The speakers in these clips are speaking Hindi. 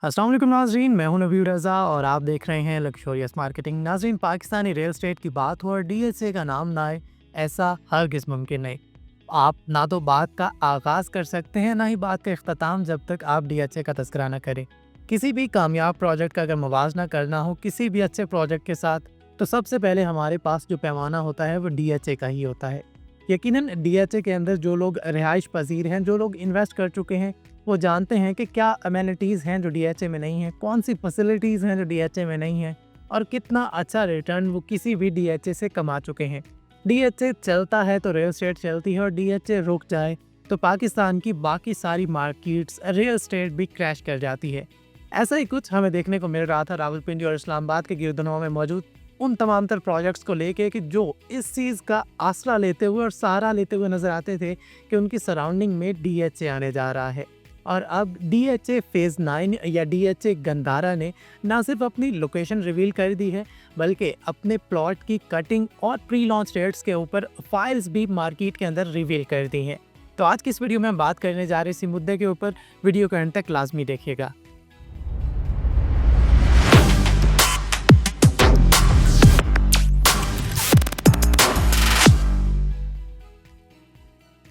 अस्सलाम वालेकुम नाज़रीन, मैं हूं नबी रज़ा और आप देख रहे हैं लक्ज़रियस मार्केटिंग। नाज़रीन, पाकिस्तानी रियल एस्टेट की बात हो और डीएचए का नाम ना आए, ऐसा हरगिज़ मुमकिन नहीं। आप ना तो बात का आगाज़ कर सकते हैं, ना ही बात का इख्तिताम, जब तक आप डीएचए का तज़किरा ना करें। किसी भी कामयाब प्रोजेक्ट का अगर मुवाज़ना करना हो किसी भी अच्छे प्रोजेक्ट के साथ, तो सबसे पहले हमारे पास जो पैमाना होता है वो डीएचए का ही होता है। यकीनन डीएचए के अंदर जो लोग रिहाइश पजीर हैं, जो लोग इन्वेस्ट कर चुके हैं, वो जानते हैं कि क्या अमेनिटीज़ हैं जो डीएचए में नहीं हैं, कौन सी फैसिलिटीज़ हैं जो डीएचए में नहीं हैं और कितना अच्छा रिटर्न वो किसी भी डीएचए से कमा चुके हैं। डीएचए चलता है तो रियल एस्टेट चलती है और डीएचए रुक जाए तो पाकिस्तान की बाकी सारी मार्केट्स रियल एस्टेट भी क्रैश कर जाती है। ऐसा ही कुछ हमें देखने को मिल रहा था रावलपिंडी और इस्लामाबाद के गिरदनों में मौजूद उन तमाम तर प्रोजेक्ट्स को लेके कि जो इस चीज़ का आसरा लेते हुए और सहारा लेते हुए नज़र आते थे कि उनकी सराउंडिंग में डीएचए आने जा रहा है। और अब डीएचए फेज़ 9 या डीएचए गंदारा ने ना सिर्फ अपनी लोकेशन रिवील कर दी है, बल्कि अपने प्लॉट की कटिंग और प्री लॉन्च रेट्स के ऊपर फाइल्स भी मार्केट के अंदर रिवील कर दी हैं। तो आज की इस वीडियो में हम बात करने जा रहे इसी मुद्दे के ऊपर। वीडियो को एंड तक लाजमी देखिएगा।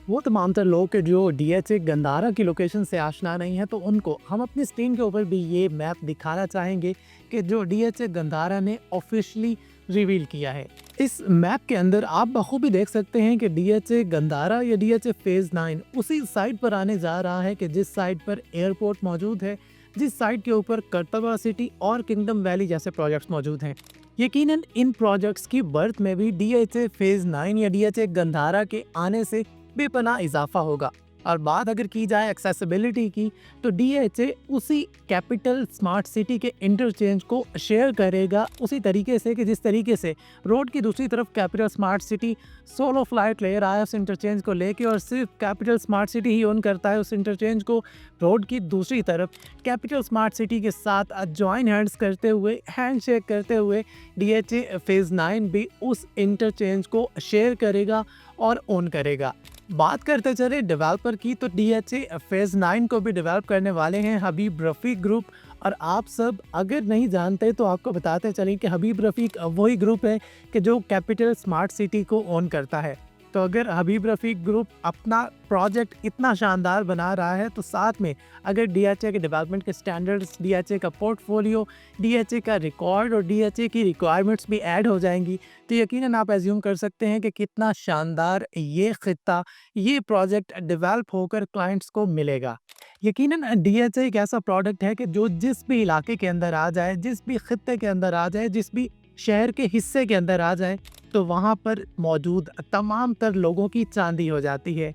वो तमाम तर लोग के जो डीएचए गंदारा की लोकेशन से आशना नहीं है, तो उनको हम अपनी स्क्रीन के ऊपर भी ये मैप दिखाना चाहेंगे कि जो डीएचए गंदारा ने ऑफिशियली रिवील किया है। इस मैप के अंदर आप बखूबी देख सकते हैं कि डीएचए गंदारा या डीएचए फेज़ 9 उसी साइट पर आने जा रहा है कि जिस साइट पर एयरपोर्ट मौजूद है, जिस साइट के ऊपर करतबा सिटी और किंगडम वैली जैसे प्रोजेक्ट्स मौजूद हैं। यकीनन इन प्रोजेक्ट्स की बर्थ में भी डीएचए फेज़ 9 या डीएचए गंदारा के आने से बेपनाह इजाफा होगा। और बात अगर की जाए एक्सेसिबिलिटी की, तो डीएचए उसी कैपिटल स्मार्ट सिटी के इंटरचेंज को शेयर करेगा उसी तरीके से कि जिस तरीके से रोड की दूसरी तरफ capital smart city solo flight ले रहा है उस इंटरचेंज को लेके, और सिर्फ कैपिटल स्मार्ट सिटी ही ओन करता है उस इंटरचेंज को। रोड की दूसरी तरफ कैपिटल स्मार्ट सिटी के साथ जॉइन हैंड्स करते हुए, हैंडशेक करते हुए डीएचए फेज़ 9 भी उस इंटरचेंज को शेयर करेगा और ओन करेगा। बात करते चले डेवलपर की, तो डीएचए फेज़ 9 को भी डेवलप करने वाले हैं हबीब रफ़ीक ग्रुप। और आप सब अगर नहीं जानते तो आपको बताते चलें कि हबीब रफ़ीक वही ग्रुप है कि जो कैपिटल स्मार्ट सिटी को ओन करता है। तो अगर हबीब रफ़ीक ग्रुप अपना प्रोजेक्ट इतना शानदार बना रहा है, तो साथ में अगर डीएचए के डेवलपमेंट के स्टैंडर्ड्स, डीएचए का पोर्टफोलियो, डीएचए का रिकॉर्ड और डीएचए की रिक्वायरमेंट्स भी ऐड हो जाएंगी, तो यकीनन आप एज्यूम कर सकते हैं कि कितना शानदार ये खित्ता, ये प्रोजेक्ट डेवलप होकर क्लाइंट्स को मिलेगा। यकीनन डीएचए एक ऐसा प्रोडक्ट है कि जो जिस भी इलाके के अंदर आ जाए, जिस भी खित्ते के अंदर आ जाए, जिस भी शहर के हिस्से के अंदर आ जाए, तो वहाँ पर मौजूद तमाम तर लोगों की चांदी हो जाती है।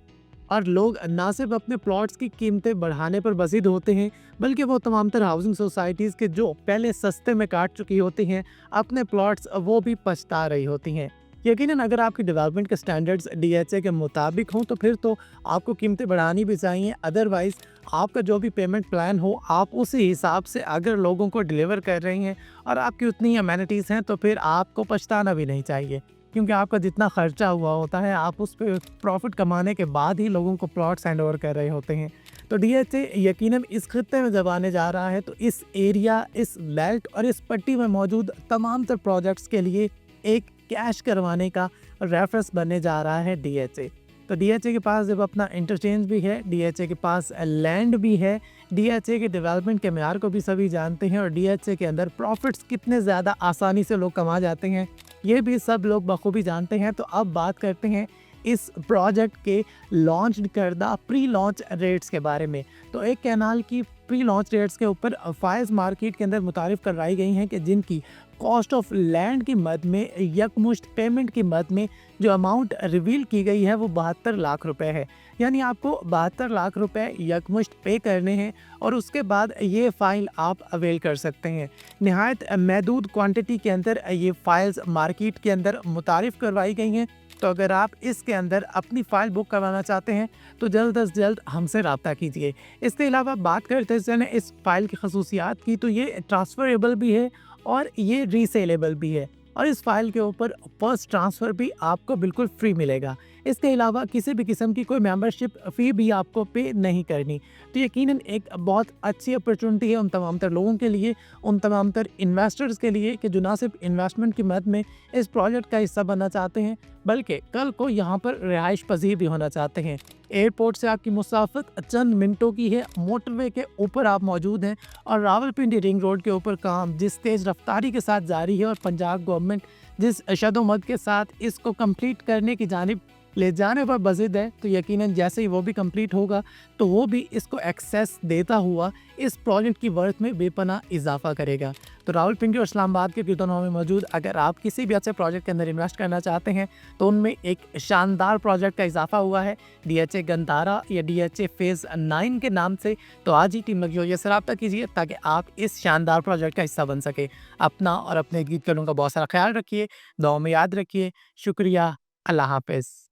और लोग ना सिर्फ अपने प्लॉट्स की कीमतें बढ़ाने पर बज़िद होते हैं, बल्कि वो तमाम तर हाउसिंग सोसाइटीज़ के जो पहले सस्ते में काट चुकी होती हैं अपने प्लॉट्स, वो भी पछता रही होती हैं। यकीनन अगर आपकी डेवलपमेंट के स्टैंडर्ड्स डीएचए के मुताबिक हों, तो फिर तो आपको कीमतें बढ़ानी भी चाहिए। अदरवाइज़ आपका जो भी पेमेंट प्लान हो, आप उसी हिसाब से अगर लोगों को डिलीवर कर रही हैं और आपकी उतनी अमेनिटीज़ हैं, तो फिर आपको पछताना भी नहीं चाहिए, क्योंकि आपका जितना खर्चा हुआ होता है, आप उस पे प्रॉफिट कमाने के बाद ही लोगों को प्लॉट्स हैंड ओवर कर रहे होते हैं। तो डीएचए यकीनन इस खित्ते में जब आने जा रहा है, तो इस एरिया, इस बेल्ट और इस पट्टी में मौजूद तमाम तर प्रोजेक्ट्स के लिए एक कैश करवाने का रेफरेंस बनने जा रहा है डीएचए। तो डीएचए के पास जब अपना इंटरचेंज भी है, डीएचए के पास लैंड भी है, डीएचए के डेवलपमेंट के मेयार को भी सभी जानते हैं, और डीएचए के अंदर प्रॉफिट्स कितने ज़्यादा आसानी से लोग कमा जाते हैं, ये भी सब लोग बखूबी जानते हैं। तो अब बात करते हैं इस प्रोजेक्ट के लॉन्च करदा प्री लॉन्च रेट्स के बारे में। तो एक कैनाल की प्री लॉन्च रेट्स के ऊपर फाइल्स मार्केट के अंदर मुतारिफ करवाई गई हैं कि जिनकी कॉस्ट ऑफ लैंड की मद में, यकमुश्त पेमेंट की मद में जो अमाउंट रिवील की गई है वो 72 लाख रुपए है। यानी आपको 72 लाख रुपए यकमुश्त पे करने हैं और उसके बाद ये फ़ाइल आप अवेल कर सकते हैं। नहायत महदूद क्वांटिटी के अंदर ये फ़ाइल्स मार्केट के अंदर मुतारिफ करवाई गई हैं। तो अगर आप इसके अंदर अपनी फ़ाइल बुक करवाना चाहते हैं, तो जल्द अज जल्द हमसे रब्ता कीजिए। इसके अलावा बात करते चलें इस फ़ाइल की खसूसियात की, तो ये ट्रांसफ़रेबल भी है और ये रीसेलेबल भी है, और इस फाइल के ऊपर फर्स्ट ट्रांसफ़र भी आपको बिल्कुल फ्री मिलेगा। इसके अलावा किसी भी किस्म की कोई मेंबरशिप फ़ी भी आपको पे नहीं करनी। तो यकीनन एक बहुत अच्छी अपॉर्चुनिटी है उन तमाम तर लोगों के लिए, उन तमाम तर इन्वेस्टर्स के लिए कि जो ना सिर्फ इन्वेस्टमेंट की मद में इस प्रोजेक्ट का हिस्सा बनना चाहते हैं, बल्कि कल को यहाँ पर रिहाइश पजीर भी होना चाहते हैं। एयरपोर्ट से आपकी मुसाफत चंद मिनटों की है, मोटरवे के ऊपर आप मौजूद हैं और रावलपिंडी रिंग रोड के ऊपर काम जिस तेज़ रफ्तारी के साथ जारी है और पंजाब गवर्नमेंट जिस शदोमत के साथ इसको कंप्लीट करने की जानिब ले जाने पर बज़िद है, तो यकीनन जैसे ही वो भी कंप्लीट होगा तो वो भी इसको एक्सेस देता हुआ इस प्रोजेक्ट की वर्थ में बेपनाह इजाफा करेगा। तो रावलपिंडी और इस्लामाबाद के कीर्तनों में मौजूद अगर आप किसी भी अच्छे प्रोजेक्ट के अंदर इन्वेस्ट करना चाहते हैं तो उनमें एक शानदार प्रोजेक्ट का इजाफा हुआ है DHA गंदारा या DHA फेज़ 9 के नाम से। तो आज ही टीम लगी से रब्ता कीजिए ताकि आप इस शानदार प्रोजेक्ट का हिस्सा बन सके। अपना और अपने गीत कलों का बहुत सारा ख्याल रखिए, दुआ में याद रखिए। शुक्रिया, अल्लाह हाफ़िज़।